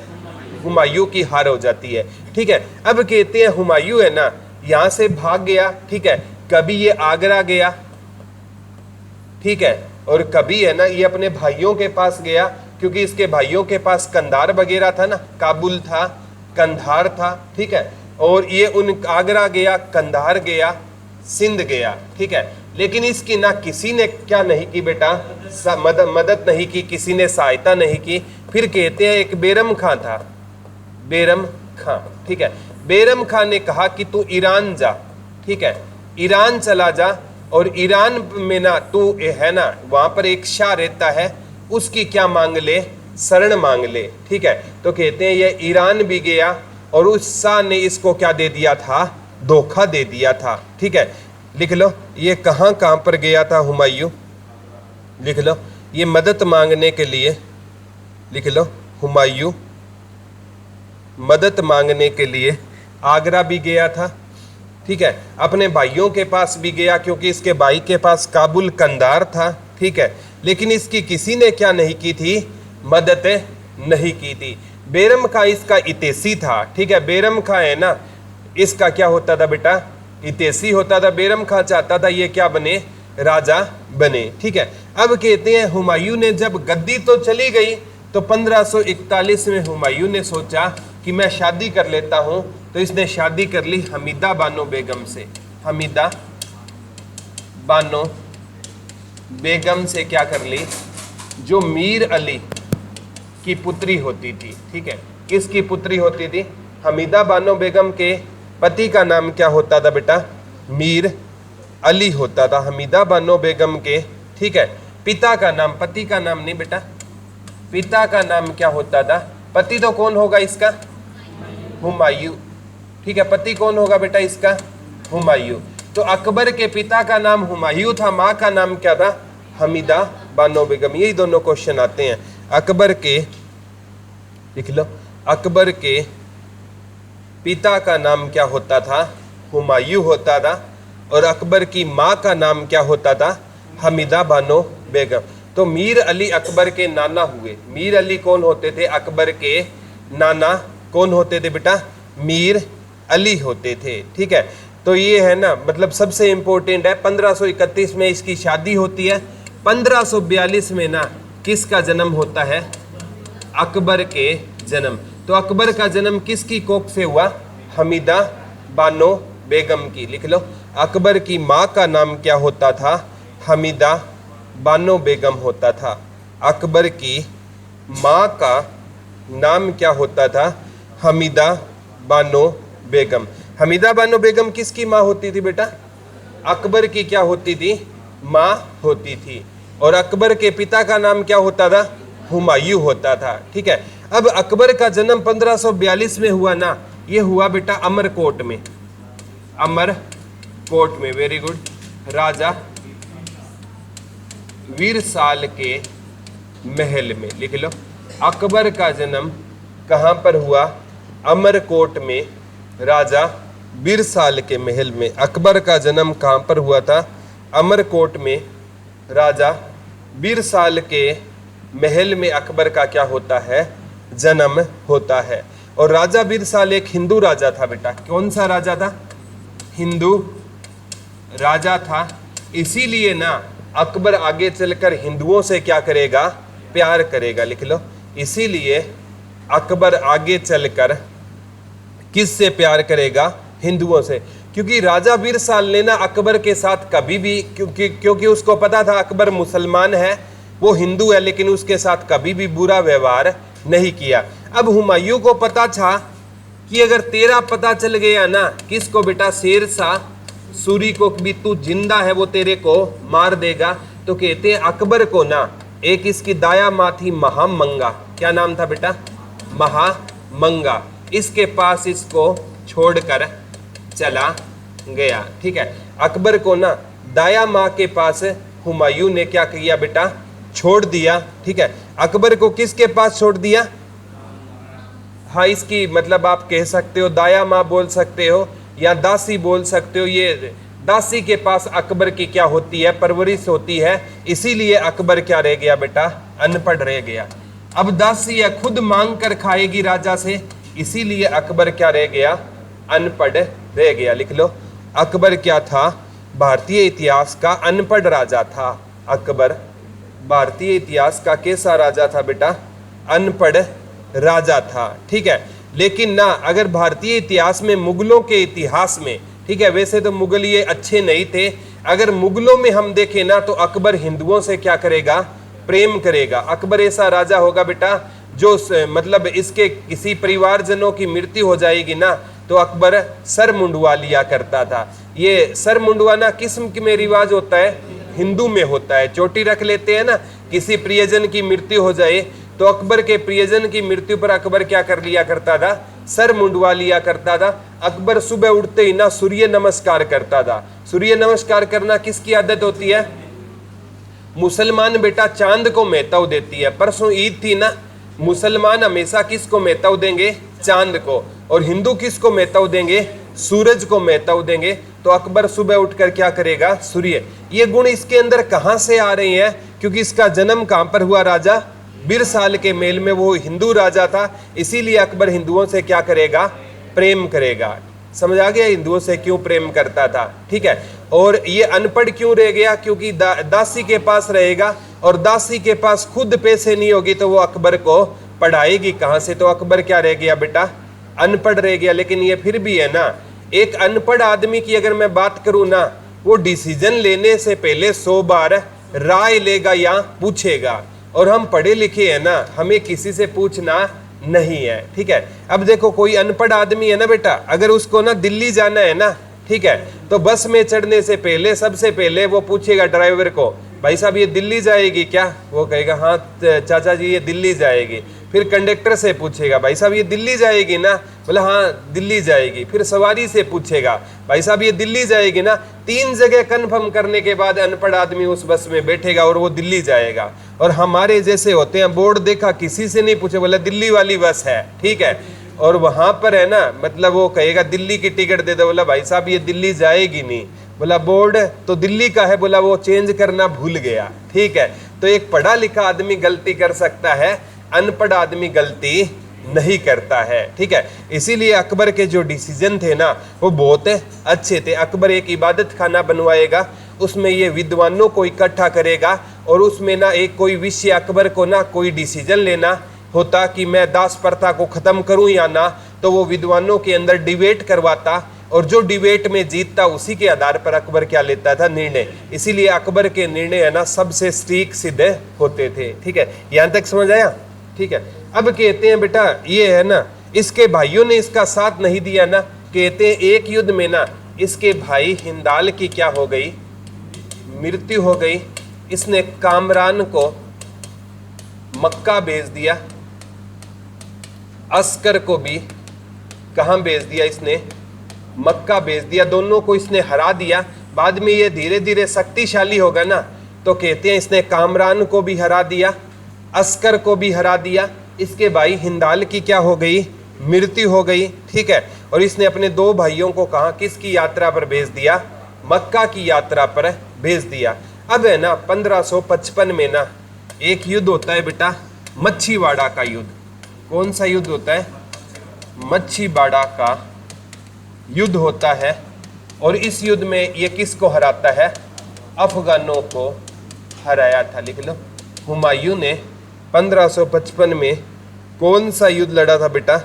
हुमायूं की हार हो जाती है, ठीक है। अब कहते हैं हुमायूं है ना यहां से भाग गया, ठीक है। कभी ये आगरा गया, ठीक है, और कभी है ना ये अपने भाइयों के पास गया, क्योंकि इसके भाइयों के पास कंधार वगैरह था ना, काबुल था, कंधार था, ठीक है। और ये उन आगरा गया, कंधार गया, सिंध गया, ठीक है। लेकिन इसकी ना किसी ने क्या नहीं की बेटा, मदद नहीं की, किसी ने सहायता नहीं की। फिर कहते हैं एक बेरम खां था, बेरम खां, ठीक है। बेरम खां ने कहा कि तू ईरान जा, ठीक है, ईरान चला जा और ईरान में ना तू है ना वहां पर एक शाह रहता है, उसकी क्या मांग ले, शरण मांग ले, ठीक है। तो कहते हैं ये ईरान भी गया और उस शाह ने इसको क्या दे दिया था, धोखा दे दिया था, ठीक है। लिख लो ये कहाँ पर गया था हुमायूं, लिख लो ये मदद मांगने के लिए, लिख लो हुमायूं मदद मांगने के लिए आगरा भी गया था, ठीक है। अपने भाइयों के पास भी गया क्योंकि इसके भाई के पास काबुल कंधार था, ठीक है। लेकिन इसकी किसी ने क्या नहीं की थी, मदद नहीं की थी। बेरम खां इसका इतेसी था, ठीक है। बेरम खां है ना इसका क्या होता था बेटा, इतेसी होता था। बेरम खां चाहता था ये क्या बने, राजा बने, ठीक है। अब कहते हैं हुमायूं ने जब गद्दी तो चली गई तो 1541 में हुमायूं ने सोचा कि मैं शादी कर लेता हूं। तो इसने शादी कर ली हमीदा बानो बेगम से, हमीदा बानो बेगम से क्या कर ली, जो मीर अली की पुत्री होती थी, ठीक है। किसकी पुत्री होती थी, हमीदा बानो बेगम के पति का नाम क्या होता था बेटा? मीर अली होता था, हमीदा बानो बेगम के। ठीक है, पिता का नाम, पति का नाम नहीं बेटा, पिता का नाम क्या होता था? पति तो कौन होगा इसका? हुमायूं। ठीक है, पति कौन होगा बेटा इसका? हुमायूं। तो अकबर के पिता का नाम हुमायूं था, माँ का नाम क्या था? हमीदा बानो बेगम। यही दोनों क्वेश्चन आते हैं। अकबर के, लिख लो, अकबर के पिता का नाम क्या होता था? हुमायूं होता था। और अकबर की माँ का नाम क्या होता था? हमीदा बानो बेगम। तो मीर अली अकबर के नाना हुए। मीर अली कौन होते थे? अकबर के नाना कौन होते थे बेटा? मीर अली होते थे। ठीक है, तो ये है ना, मतलब सबसे इंपॉर्टेंट है। 1531 में इसकी शादी होती है। 1542 में ना किसका जन्म होता है? अकबर के जन्म। तो अकबर का जन्म किसकी कोख से हुआ? हमीदा बानो बेगम की। लिख लो, अकबर की माँ का नाम क्या होता था? हमीदा बानो बेगम होता था। अकबर की माँ का नाम क्या होता था? हमीदा बानो बेगम। हमीदा बानो बेगम किसकी माँ होती थी बेटा? अकबर की क्या होती थी? माँ होती थी। और अकबर के पिता का नाम क्या होता था? हुमायूं होता था। ठीक है, अब अकबर का जन्म 1542 में हुआ ना, ये हुआ बेटा अमरकोट में। अमरकोट में, वेरी गुड। राजा वीरसाल के महल में। लिख लो, अकबर का जन्म कहाँ पर हुआ? अमरकोट में, राजा वीरसाल के महल में। अकबर का जन्म कहाँ पर हुआ था? अमरकोट में, राजा वीरसाल के महल में अकबर का क्या होता है? जन्म होता है। और राजा वीरसाल एक हिंदू राजा था बेटा। कौन सा राजा था? हिंदू राजा था। इसीलिए ना अकबर आगे चलकर हिंदुओं से क्या करेगा? प्यार करेगा। लिख लो, इसीलिए अकबर आगे चलकर किससे प्यार करेगा? हिंदुओं से। क्योंकि राजा वीरसाल ने ना अकबर के साथ कभी भी, क्योंकि उसको पता था अकबर मुसलमान है, वो हिंदू है, लेकिन उसके साथ कभी भी बुरा व्यवहार नहीं किया। अब हुमायूं को पता था कि अगर तेरा पता चल गया ना, किसको बेटा? शेर शाह सूरी को भी तू जिंदा है, वो तेरे को मार देगा। तो कहते हैं अकबर को ना, एक इसकी दाया माँ थी महामंगा। क्या नाम था बेटा? महामंगा। इसके पास इसको छोड़कर चला गया। ठीक है, अकबर को ना दाया माँ के पास हुमायूं ने क्या किया बेटा? छोड़ दिया। ठीक है, अकबर को किसके पास छोड़ दिया? हाँ, इसकी मतलब आप कह सकते हो दाया माँ बोल सकते हो या दासी बोल सकते हो। ये दासी के पास अकबर की क्या होती है? परवरिश होती है। इसीलिए अकबर क्या रह गया बेटा? अनपढ़ रह गया। अब दासी है, खुद मांग कर खाएगी राजा से, इसीलिए अकबर क्या रह गया? अनपढ़ रह गया। लिख लो, अकबर क्या था? भारतीय इतिहास का अनपढ़ राजा था। अकबर भारतीय इतिहास का कैसा राजा था बेटा? अनपढ़ राजा था। ठीक है, लेकिन ना अगर भारतीय इतिहास में, मुगलों के इतिहास में, ठीक है, वैसे तो मुगल ये अच्छे नहीं थे, अगर मुगलों में हम देखें ना तो अकबर हिंदुओं से क्या करेगा? प्रेम करेगा। अकबर ऐसा राजा होगा बेटा जो मतलब इसके किसी परिवारजनों की मृत्यु हो जाएगी ना तो अकबर सर मुंडवा लिया करता था। ये सर मुंडवाना किस्म में रिवाज होता है, हिंदू में होता है। चोटी रख लेते हैं ना, किसी प्रियजन की मृत्यु हो जाए तो अकबर के प्रियजन की मृत्यु पर अकबर क्या कर लिया करता था? सर मुंडवा लिया करता था। अकबर सुबह उठते ही ना सूर्य नमस्कार करता था। सूर्य नमस्कार करना किसकी आदत होती है? मुसलमान बेटा चांद को महत्व देती है। परसों ईद थी ना, मुसलमान हमेशा किसको महत्व देंगे? चांद को। और हिंदू किसको महत्व देंगे? सूरज को महत्व देंगे। तो अकबर सुबह उठकर क्या करेगा? सूर्य। ये गुण इसके अंदर कहां से आ रहे हैं? क्योंकि इसका जन्म कहां पर हुआ? राजा वीरसाल के मेल में। वो हिंदू राजा था, इसीलिए अकबर हिंदुओं से क्या करेगा? प्रेम करेगा। समझ आ गया हिंदुओं से क्यों प्रेम करता था? ठीक है, और ये अनपढ़ क्यों रह गया? क्योंकि दासी के पास रहेगा और दासी के पास खुद पैसे नहीं होगी तो वो अकबर को पढ़ाएगी कहाँ से? तो अकबर क्या रह गया बेटा? अनपढ़ रह गया। लेकिन ये फिर भी है ना, एक अनपढ़ आदमी की अगर मैं बात करूं ना, वो डिसीजन लेने से पहले 100 बार राय लेगा या पूछेगा। और हम पढ़े लिखे हैं ना, हमें किसी से पूछना नहीं है। ठीक है, अब देखो कोई अनपढ़ आदमी है ना बेटा, अगर उसको ना दिल्ली जाना है ना, ठीक है, तो बस में चढ़ने से पहले सबसे पहले वो पूछेगा ड्राइवर को, भाई साहब ये दिल्ली जाएगी क्या? वो कहेगा हाँ चाचा जी ये दिल्ली जाएगी। फिर कंडक्टर से पूछेगा, भाई साहब ये दिल्ली जाएगी ना? बोला हाँ दिल्ली जाएगी। फिर सवारी से पूछेगा, भाई साहब ये दिल्ली जाएगी ना? 3 जगह कंफर्म करने के बाद अनपढ़ आदमी उस बस में बैठेगा और वो दिल्ली जाएगा। और हमारे जैसे होते हैं, बोर्ड देखा किसी से नहीं पूछे, बोला दिल्ली वाली बस है, ठीक है, और वहां पर है ना, मतलब वो कहेगा दिल्ली की टिकट दे दो, बोला भाई साहब ये दिल्ली जाएगी नहीं। बोला बोर्ड तो दिल्ली का है, बोला वो चेंज करना भूल गया। ठीक है, तो एक पढ़ा लिखा आदमी गलती कर सकता है, अनपढ़ आदमी गलती नहीं करता है। ठीक है, इसीलिए अकबर के जो डिसीजन थे ना वो बहुत अच्छे थे। अकबर एक इबादत खाना बनवाएगा, उसमें ये विद्वानों को इकट्ठा करेगा और उसमें ना एक कोई विषय अकबर को ना कोई डिसीजन लेना होता कि मैं दास प्रथा को खत्म करूं या ना, तो वो विद्वानों के अंदर डिबेट करवाता और जो डिबेट में जीतता उसी के आधार पर अकबर क्या लेता था, निर्णय। इसीलिए अकबर के निर्णय है ना सबसे सटीक सिद्ध होते थे। ठीक है, यहां तक समझ आया? ठीक है, अब कहते हैं बेटा ये है ना, इसके भाइयों ने इसका साथ नहीं दिया ना, कहते हैं एक युद्ध में ना इसके भाई हिंदाल की क्या हो गई, मृत्यु हो गई। इसने कामरान को मक्का भेज दिया, अस्कर को भी कहां भेज दिया इसने, मक्का भेज दिया, दोनों को इसने हरा दिया। बाद में ये धीरे धीरे शक्तिशाली होगा ना, तो कहते हैं इसने कामरान को भी हरा दिया, अस्कर को भी हरा दिया, इसके भाई हिंदाल की क्या हो गई, मृत्यु हो गई। ठीक है, और इसने अपने 2 भाइयों को कहा किसकी यात्रा पर भेज दिया, मक्का की यात्रा पर भेज दिया। अब है ना 1555 में ना एक युद्ध होता है बेटा, मच्छीवाड़ा का युद्ध। कौन सा युद्ध होता है? मच्छीवाड़ा का युद्ध होता है। और इस युद्ध में ये किसको हराता है, अफगानों को हराया था। लिख लो, हुमायूं ने 1555 में कौन सा युद्ध लड़ा था बेटा,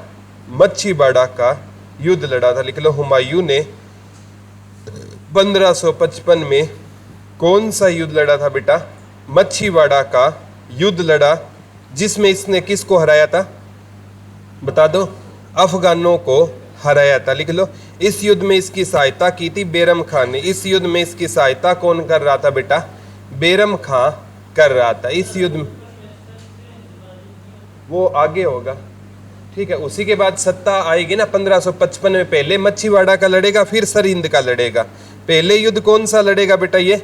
मच्छीवाड़ा का युद्ध लड़ा था। लिख लो, हुमायूं ने 1555 में कौन सा युद्ध लड़ा था बेटा, मच्छीवाड़ा का युद्ध लड़ा, जिसमें इसने किसको हराया था, बता दो, अफगानों को हराया था। लिख लो, इस युद्ध में इसकी सहायता की थी बैरम खान ने। इस युद्ध में इसकी सहायता कौन कर रहा था बेटा, बैरम खां कर रहा था। इस युद्ध में वो आगे होगा। ठीक है, उसी के बाद सत्ता आएगी ना 1555 में। पहले मच्छीवाड़ा का लड़ेगा, फिर सरहिंद का लड़ेगा। पहले युद्ध कौन सा लड़ेगा बेटा, ये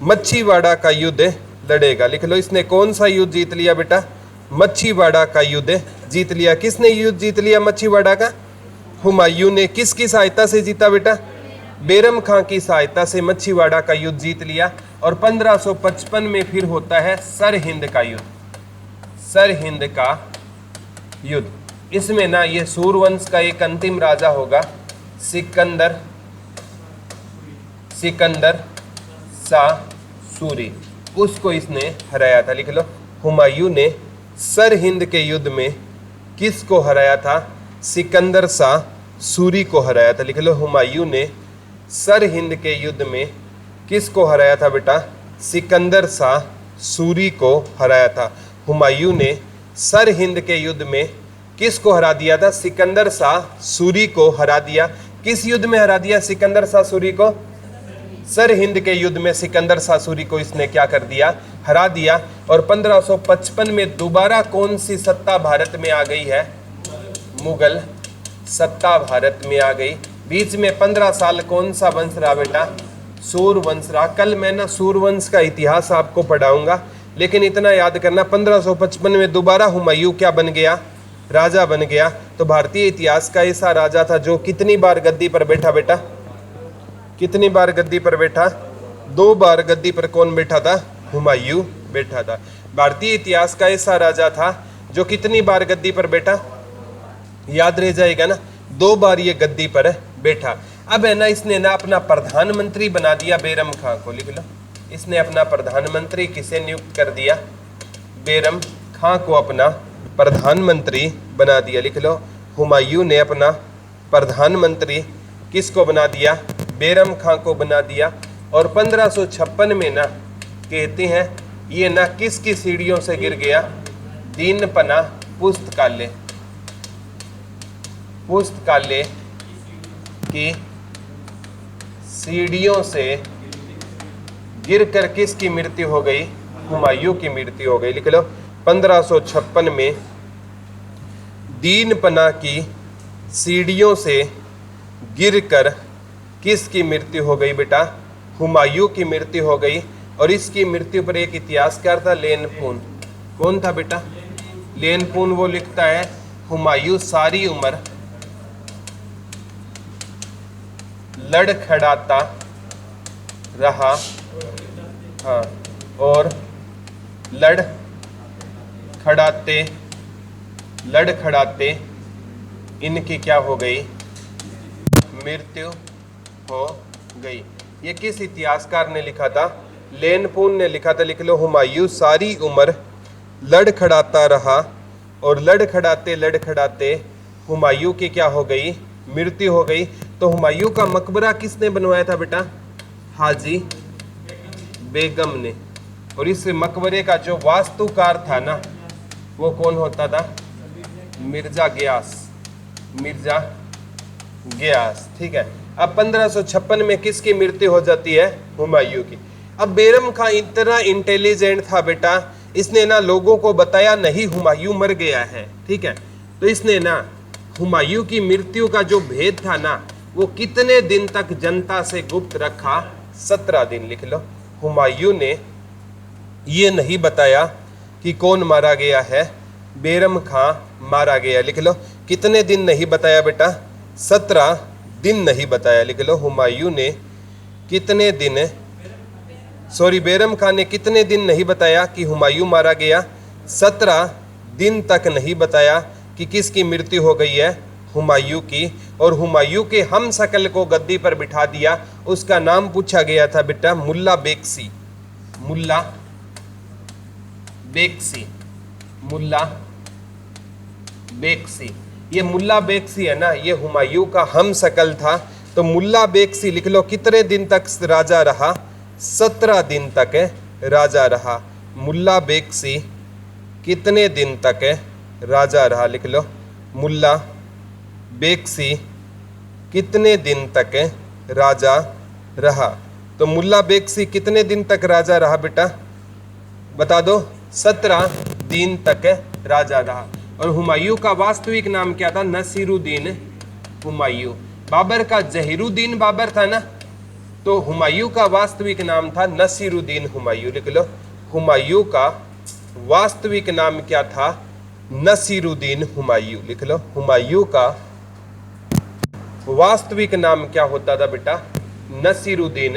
मच्छीवाड़ा का युद्ध लड़ेगा। लिख लो, इसने कौन सा युद्ध जीत लिया बेटा, मच्छीवाड़ा का युद्ध जीत लिया। किसने युद्ध जीत लिया मच्छीवाड़ा का, हुमायूं ने। किसकी सहायता से जीता बेटा, बैरम खां की सहायता से मच्छीवाड़ा का युद्ध जीत लिया। और 1555 में फिर होता है सरहिंद का युद्ध, सरहिंद का युद्ध। इसमें ना ये सूरवंश का एक अंतिम राजा होगा, सिकंदर शाह सूरी, उसको इसने हराया था। लिख लो, हुमायूं ने सरहिंद के युद्ध में किसको हराया था, सिकंदर शाह सूरी को हराया था। लिख लो, हुमायूं ने सरहिंद के युद्ध में किसको हराया था बेटा, सिकंदर शाह सूरी को हराया था। हुमायूं ने सरहिंद के युद्ध में किसको हरा दिया था, सिकंदर शाह सूरी को हरा दिया। किस युद्ध में हरा दिया सिकंदर शाह सूरी को, सरहिंद के युद्ध में सिकंदर शाह सूरी को इसने क्या कर दिया, हरा दिया। और 1555 में दोबारा कौन सी सत्ता भारत में आ गई है, मुगल सत्ता भारत में आ गई। बीच में 15 साल कौन सा वंश रहा बेटा, सूरवंश रहा। कल मैं ना सूरवंश का इतिहास आपको पढ़ाऊंगा, लेकिन इतना याद करना 1555 में दोबारा हुमायूं क्या बन गया, राजा बन गया। तो भारतीय इतिहास का ऐसा राजा था जो कितनी बार गद्दी पर बैठा बेटा, कितनी बार गद्दी पर बैठा, 2 बार गद्दी पर कौन बैठा था, हुमायूं बैठा था। भारतीय इतिहास का ऐसा राजा था जो कितनी बार गद्दी पर बैठा, याद रह जाएगा ना, 2 बार ये गद्दी पर बैठा। अब है ना इसने ना अपना प्रधानमंत्री बना दिया बैरम खां को। लिख लो, इसने अपना प्रधानमंत्री किसे नियुक्त कर दिया, बैरम खां को अपना प्रधानमंत्री बना दिया। लिख लो, हुमायूं ने अपना प्रधानमंत्री किसको बना दिया, बैरम खां को बना दिया। और 1556 में ना कहते हैं ये ना किसकी सीढ़ियों से गिर गया, दीनपना पुस्तकालय। पुस्तकालय की सीढ़ियों से गिरकर किसकी मृत्यु हो गई? हुमायूं की मृत्यु हो गई। लिख लो 1556 में दीनपना की सीढ़ियों से गिरकर किसकी मृत्यु हो गई बेटा? हुमायूं की मृत्यु हो गई। और इसकी मृत्यु पर एक इतिहासकार था लेनपून। कौन था बेटा? लेनपून। वो लिखता है हुमायूं सारी उम्र लड़खड़ाता रहा, हाँ, और लड़खड़ाते इनकी क्या हो गई? मृत्यु हो गई। ये किस इतिहासकार ने लिखा था? लेनपून ने लिखा था। लिख लो हुमायूं सारी उम्र लड़खड़ाता रहा और लड़खड़ाते हुमायूं की क्या हो गई? मृत्यु हो गई। तो हुमायूं का मकबरा किसने बनवाया था बेटा? हाजी बेगम ने। और इस मकबरे का जो वास्तुकार था ना, वो कौन होता था? मिर्जा गयास। ठीक है। अब 1556 में किसकी मृत्यु हो जाती है? हुमायूं की। अब बैरम खां इतना इंटेलिजेंट था बेटा, इसने ना लोगों को बताया नहीं हुमायूं मर गया है। ठीक है। तो इसने ना हुमायूं की मृत्यु का जो भेद था ना, वो कितने दिन तक जनता से गुप्त रखा? 17 दिन। लिख लो हुमायूं ने ये नहीं बताया कि कौन मारा गया है? बैरम खां मारा गया। लिख लो कितने दिन नहीं बताया बेटा? 17 दिन नहीं बताया। लिख लो हुमायूं ने कितने दिन, बैरम खां ने कितने दिन नहीं बताया कि हुमायूं मारा गया? 17 दिन तक नहीं बताया कि किसकी मृत्यु हो गई है? हुमायूं की। और हुमायूं के हम शकल को गद्दी पर बिठा दिया। उसका नाम पूछा गया था बेटा मुल्ला बेक्सी। ये मुल्ला बेक्सी है ना, ये हुमायूं का हम शकल था। तो मुल्ला बेक्सी लिख लो कितने दिन तक राजा रहा? 17 दिन तक राजा रहा। मुल्ला बेक्सी कितने दिन तक राजा रहा? लिख लो मुल्ला बेक्सी कितने दिन तक राजा रहा? तो मुल्ला बेक्सी कितने दिन तक राजा रहा बेटा? बता दो। 17 दिन तक राजा रहा। और हुमायूं का वास्तविक नाम क्या था? नसीरुद्दीन हुमायूं। बाबर का जहीरुद्दीन बाबर था ना, तो हुमायूं का वास्तविक नाम था नसीरुद्दीन हुमायूं। लिख लो हुमायूं का वास्तविक नाम क्या था? नसीरुद्दीन हुमायूं। लिख लो हुमायूं का वास्तविक नाम क्या होता था बेटा? नसीरुद्दीन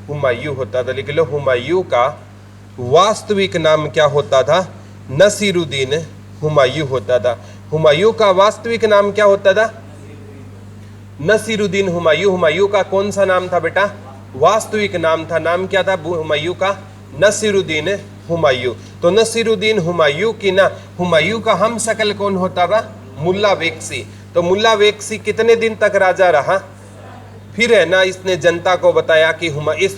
हुमायूं होता था। लिख लो हुमायूं का वास्तविक नाम क्या होता था? नसीरुद्दीन हुमायूं होता था। हुमायूं का वास्तविक नाम क्या होता था? नसीरुद्दीन हुमायूं। हुमायूं का कौन सा नाम था बेटा? वास्तविक नाम था। नाम क्या था हुमायूं का? नसीरुद्दीन हुमायूं। तो नसीरुद्दीन हुमायूं की ना, हुमायूं का हम शकल कौन होता था? मुल्ला बेक्सी। तो मुल्ला बेक्सी कितने दिन तक राजा रहा? फिर है ना, इसने जनता को बताया कि इस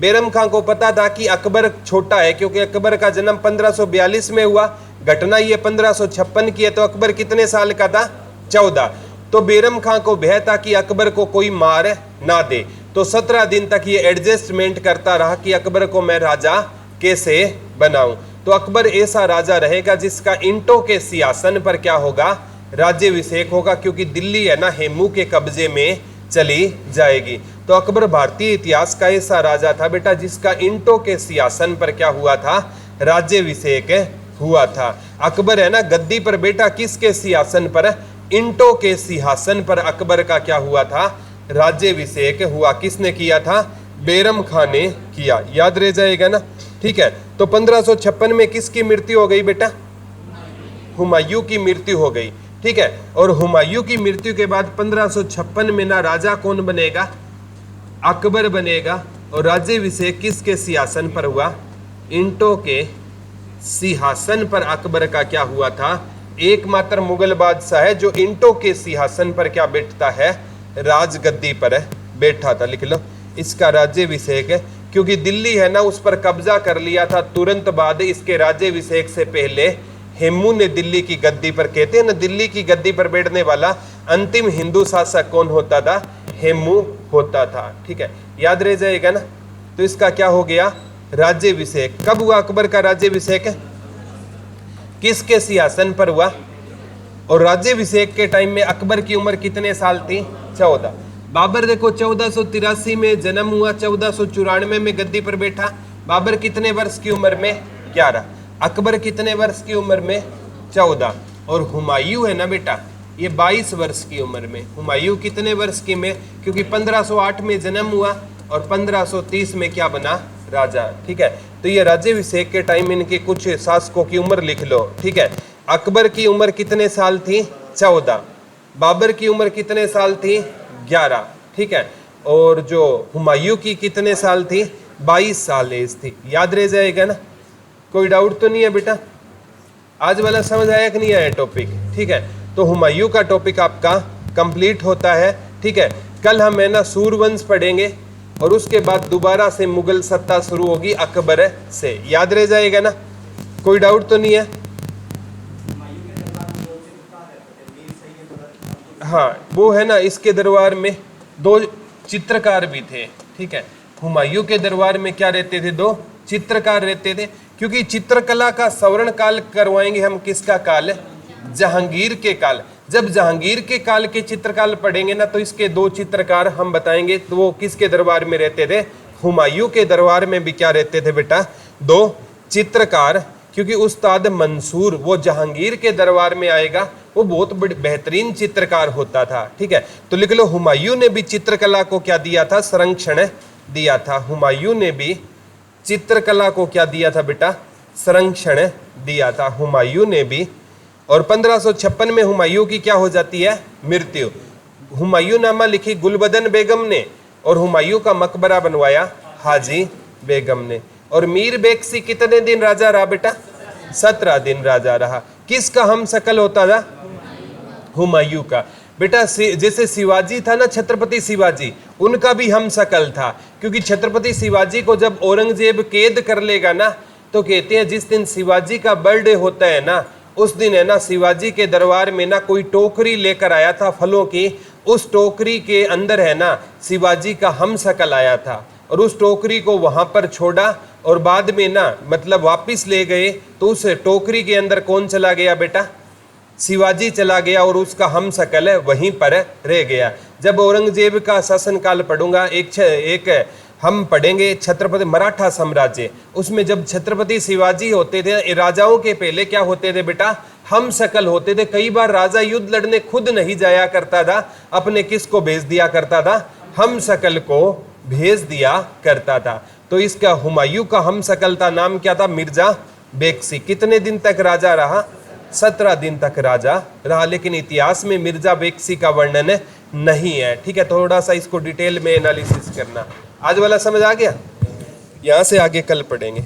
बैरम खां को पता था कि अकबर छोटा है, क्योंकि अकबर का जन्म 1542 में हुआ, घटना ये 1556 की है। तो अकबर कितने साल का था? 14। तो बैरम खां को भय था कि अकबर को कोई मार ना दे। तो 17 दिन तक ये एडजस्टमेंट करता रहा कि अकबर को मैं राजा कैसे बनाऊं। तो अकबर ऐसा राजा रहेगा जिसका इंटों के सिंहासन पर क्या होगा? राज्याभिषेक होगा, क्योंकि दिल्ली है ना हेमू के कब्जे में चली जाएगी। तो अकबर भारतीय इतिहास का ऐसा राजा था बेटा जिसका इंटों के सिंहासन पर क्या हुआ था? राज्याभिषेक हुआ था। अकबर है ना गद्दी पर बैठा किसके सिंहासन पर? इंटों के सिंहासन पर अकबर का क्या हुआ था? राज्याभिषेक हुआ। किसने किया था? बैरम खां ने किया। याद रह जाएगा ना। ठीक है। तो 1556 में किसकी मृत्यु हो गई बेटा? हुमायूं की मृत्यु हो गई। ठीक है। और हुमायूं की मृत्यु के बाद 1556 में ना राजा कौन बनेगा? अकबर बनेगा। और राज्याभिषेक किसके सिंहासन पर हुआ? इंटों के सिंहासन पर अकबर का क्या हुआ था? एकमात्र मुगल बादशाह है जो इंटों के सिंहासन पर क्या बैठता है? राजगद्दी पर बैठा था। लिख लो इसका राज्याभिषेक है, क्योंकि दिल्ली है ना उस पर कब्जा कर लिया था तुरंत बाद इसके राज्याभिषेक से पहले हेमू ने दिल्ली की गद्दी पर, कहते हैं ना दिल्ली की गद्दी पर बैठने वाला अंतिम हिंदू शासक कौन होता था? हेमू होता था। ठीक है, याद रह जाएगा ना। तो इसका क्या हो गया? राज्याभिषेक। कब हुआ अकबर का राज्याभिषेक? किसके सिंहासन पर हुआ? और राज्याभिषेक के टाइम में अकबर की उम्र कितने साल थी? 14। बाबर देखो 1483 में जन्म हुआ, 1494 में गद्दी पर बैठा। बाबर कितने वर्ष की उम्र में? 11। अकबर कितने वर्ष की उम्र में? 14। और हुमायूं है ना बेटा, ये 22 वर्ष की उम्र में। हुमायूं कितने वर्ष की में? क्योंकि 1508 में जन्म हुआ और 1530 में क्या बना? राजा। ठीक है, तो ये राज्याभिषेक के टाइम इनके कुछ शासकों की उम्र लिख लो। ठीक है, अकबर की उम्र कितने साल थी? 14। बाबर की उम्र कितने साल थी? 11। ठीक है, और जो हुमायूं की कितने साल थी? 22 साल एज थी। याद रह जाएगा ना, कोई डाउट तो नहीं है बेटा? आज वाला समझ आया कि नहीं आया टॉपिक? ठीक है, तो हुमायूं का टॉपिक आपका कंप्लीट होता है। ठीक है, कल हम है ना सूरवंश पढ़ेंगे और उसके बाद दोबारा से मुगल सत्ता शुरू होगी अकबर से। याद रह जाएगा ना, कोई डाउट तो नहीं है? हाँ, वो है ना, इसके दरबार में 2 चित्रकार भी थे। ठीक है, हुमायूं के दरबार में क्या रहते थे? 2 चित्रकार रहते थे, क्योंकि चित्रकला का स्वर्ण काल करवाएंगे हम। किसका काल? जहांगीर के काल। जब जहांगीर के काल के चित्रकार पढ़ेंगे ना, तो इसके 2 चित्रकार हम बताएंगे। तो वो किसके दरबार में रहते थे? हुमायूं के दरबार में भी क्या रहते थे बेटा? 2 चित्रकार। क्योंकि उस्ताद मंसूर वो जहांगीर के दरबार में आएगा, वो बहुत बेहतरीन चित्रकार होता था। ठीक है, तो लिख लो, हुमायूं ने भी चित्रकला को क्या दिया था? संरक्षण दिया था। हुमायूं ने भी चित्रकला को क्या दिया था बेटा? संरक्षण दिया था हुमायूं ने भी। और 1556 में हुमायूं की क्या हो जाती है? मृत्यु। हुमायूं नामा लिखी गुलबदन बेगम ने और हुमायूं का मकबरा बनवाया हाजी बेगम ने। और मीर बेगसी कितने दिन राजा रहा बेटा? 17 दिन राजा रहा। किसका हम शकल होता था? हुमायूं का। बेटा जैसे शिवाजी था ना, छत्रपति शिवाजी, उनका भी हम शकल था। क्योंकि छत्रपति शिवाजी को जब औरंगजेब कैद कर लेगा ना, तो कहते हैं जिस दिन शिवाजी का बर्थडे होता है ना, उस दिन है ना शिवाजी के दरबार में ना कोई टोकरी लेकर आया था फलों की। उस टोकरी के अंदर है ना शिवाजी का हम शकल आया था, और उस टोकरी को वहां पर छोड़ा और बाद में ना मतलब वापिस ले गए। तो उस टोकरी के अंदर कौन चला गया बेटा? शिवाजी चला गया, और उसका हम शकल है वहीं पर रह गया। जब औरंगजेब का शासनकाल पढ़ूंगा, एक हम पढ़ेंगे छत्रपति मराठा साम्राज्य, उसमें जब छत्रपति शिवाजी होते थे, राजाओं के पहले क्या होते थे बेटा? हम शकल होते थे। कई बार राजा युद्ध लड़ने खुद नहीं जाया करता था, अपने किसको भेज दिया करता था? हम शकल को भेज दिया करता था। तो इसका हुमायूं का हम शकल था नाम क्या था? मिर्जा बेगसी। कितने दिन तक राजा रहा? 17 दिन तक राजा रहा। लेकिन इतिहास में मिर्जा बेगसी का वर्णन नहीं है। ठीक है, थोड़ा सा इसको डिटेल में एनालिसिस करना। आज वाला समझ आ गया? यहाँ से आगे कल पढ़ेंगे।